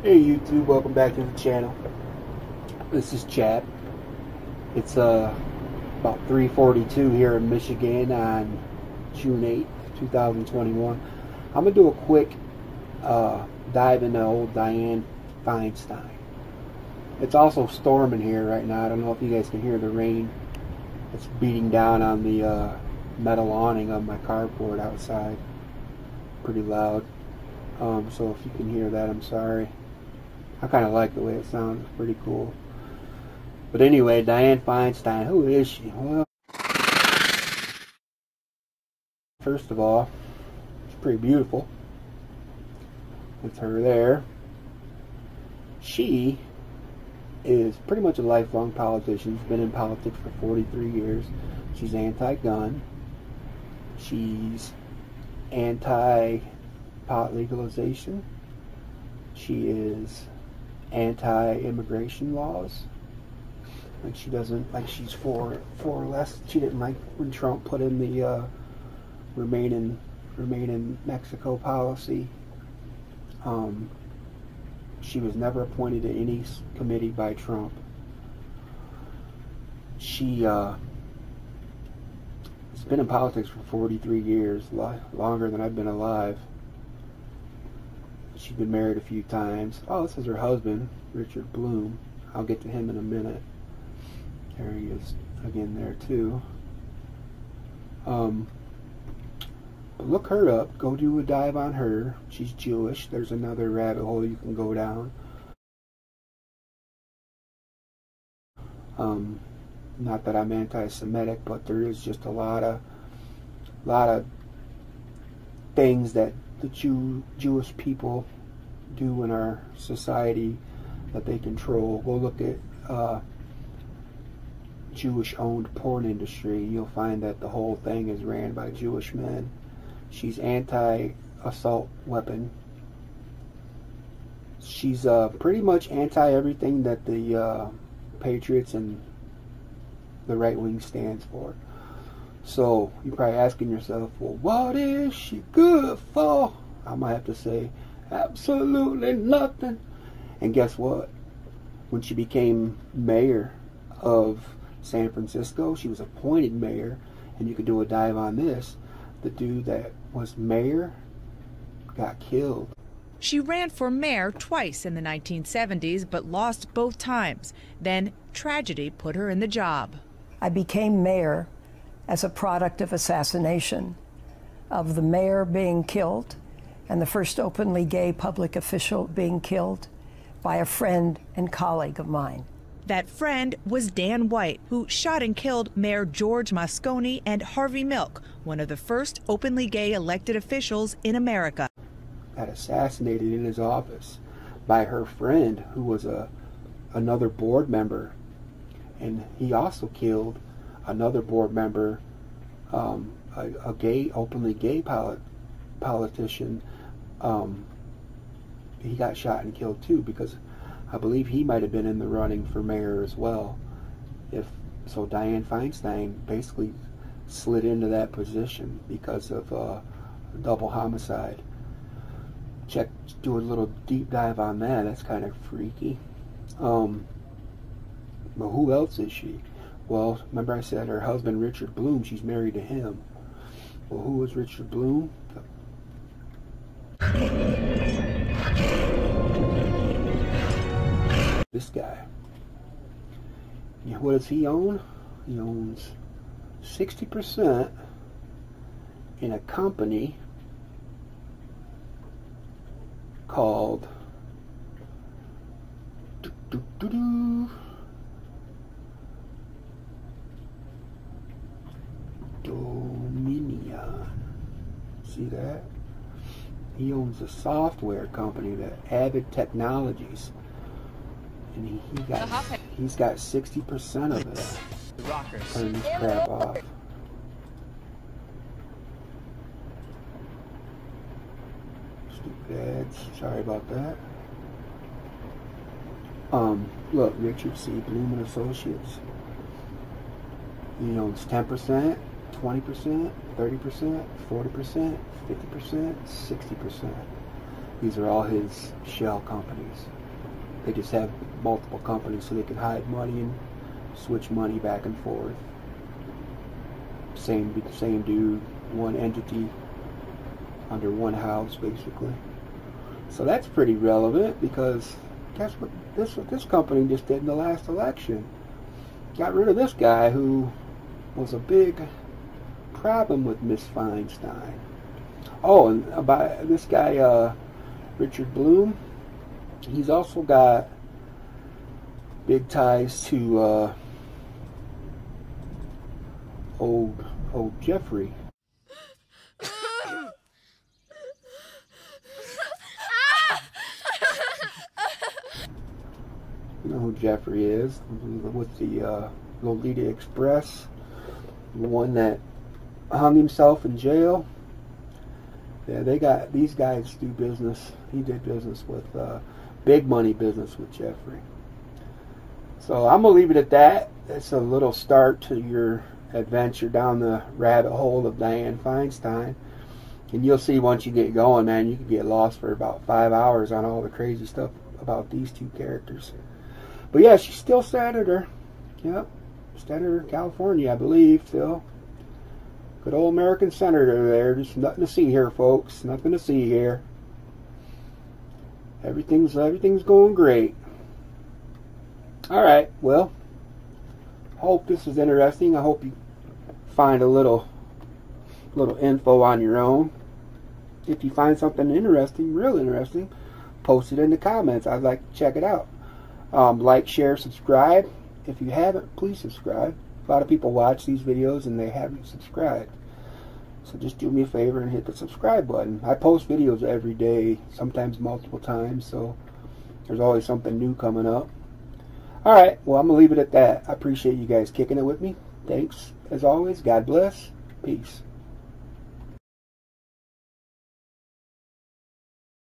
Hey YouTube, welcome back to the channel. This is Chap. It's about 3:42 here in Michigan on June 8th, 2021. I'm going to do a quick dive into old Dianne Feinstein. It's also storming here right now. I don't know if you guys can hear the rain. It's beating down on the metal awning of my carport outside. Pretty loud. So if you can hear that, I'm sorry. I kind of like the way it sounds. It's pretty cool. But anyway, Dianne Feinstein, who is she? Well, first of all, she's pretty beautiful. It's her there. She is pretty much a lifelong politician. She's been in politics for 43 years. She's anti-gun. She's anti-pot legalization. She is anti-immigration laws. Like she doesn't like she's for less. She didn't like when Trump put in the remain in Mexico policy. She was never appointed to any committee by Trump. She has been in politics for 43 years, longer than I've been alive. She's been married a few times. Oh, this is her husband, Richard Bloom. I'll get to him in a minute. There he is again there too. But look her up. Go do a dive on her. She's Jewish. There's another rabbit hole you can go down. Not that I'm anti-Semitic, but there is just a lot of things that the Jewish people do in our society that they control. Go look at Jewish-owned porn industry. You'll find that the whole thing is ran by Jewish men. She's anti-assault weapon. She's pretty much anti-everything that the Patriots and the right wing stands for. So you're probably asking yourself, well, what is she good for? I might have to say, absolutely nothing. And guess what? When she became mayor of San Francisco, she was appointed mayor, and you could do a dive on this. The dude that was mayor got killed. She ran for mayor twice in the 1970s, but lost both times. Then tragedy put her in the job. I became mayor as a product of assassination, of the mayor being killed and the first openly gay public official being killed by a friend and colleague of mine. That friend was Dan White, who shot and killed Mayor George Moscone and Harvey Milk, one of the first openly gay elected officials in America. Got assassinated in his office by her friend, who was another board member, and he also killed another board member, a openly gay politician. He got shot and killed too, because I believe he might have been in the running for mayor as well. So Dianne Feinstein basically slid into that position because of double homicide. Do a little deep dive on that. That's kind of freaky. But who else is she? Well, remember I said her husband Richard Bloom, she's married to him. Well, who was Richard Bloom? This guy. What does he own? He owns 60% in a company called Dominion. See that? He owns a software company, that Avid Technologies, and he's got 60% of it. Turn this crap off. Stupid ads. Sorry about that. Look, Richard C. Bloom and Associates. He owns 10%, 20%, 30%, 40%, 50%, 60%. These are all his shell companies. They just have multiple companies so they can hide money and switch money back and forth. Same dude, one entity under one house, basically. So that's pretty relevant, because guess what this company just did in the last election? Got rid of this guy who was a big problem with Miss Feinstein. Oh, and about this guy, Richard Bloom, he's also got big ties to old Jeffrey. You know who Jeffrey is, with the Lolita Express, the one that hung himself in jail. Yeah, these guys do business. He did business with big money business with Jeffrey. So I'm gonna leave it at that. It's a little start to your adventure down the rabbit hole of Dianne Feinstein, and you'll see once you get going, man, you could get lost for about 5 hours on all the crazy stuff about these two characters. But yeah, she's still senator. Yep, senator of California, I believe, still. Good old American senator there. Just nothing to see here, folks. Nothing to see here. Everything's going great. All right, well, hope this is interesting. I hope you find a little info on your own. If you find something interesting, real interesting, post it in the comments. I'd like to check it out. Like, share, subscribe. If you haven't, please subscribe. A lot of people watch these videos and they haven't subscribed. So just do me a favor and hit the subscribe button. I post videos every day, sometimes multiple times, so there's always something new coming up. Alright, well, I'm going to leave it at that. I appreciate you guys kicking it with me. Thanks, as always. God bless. Peace.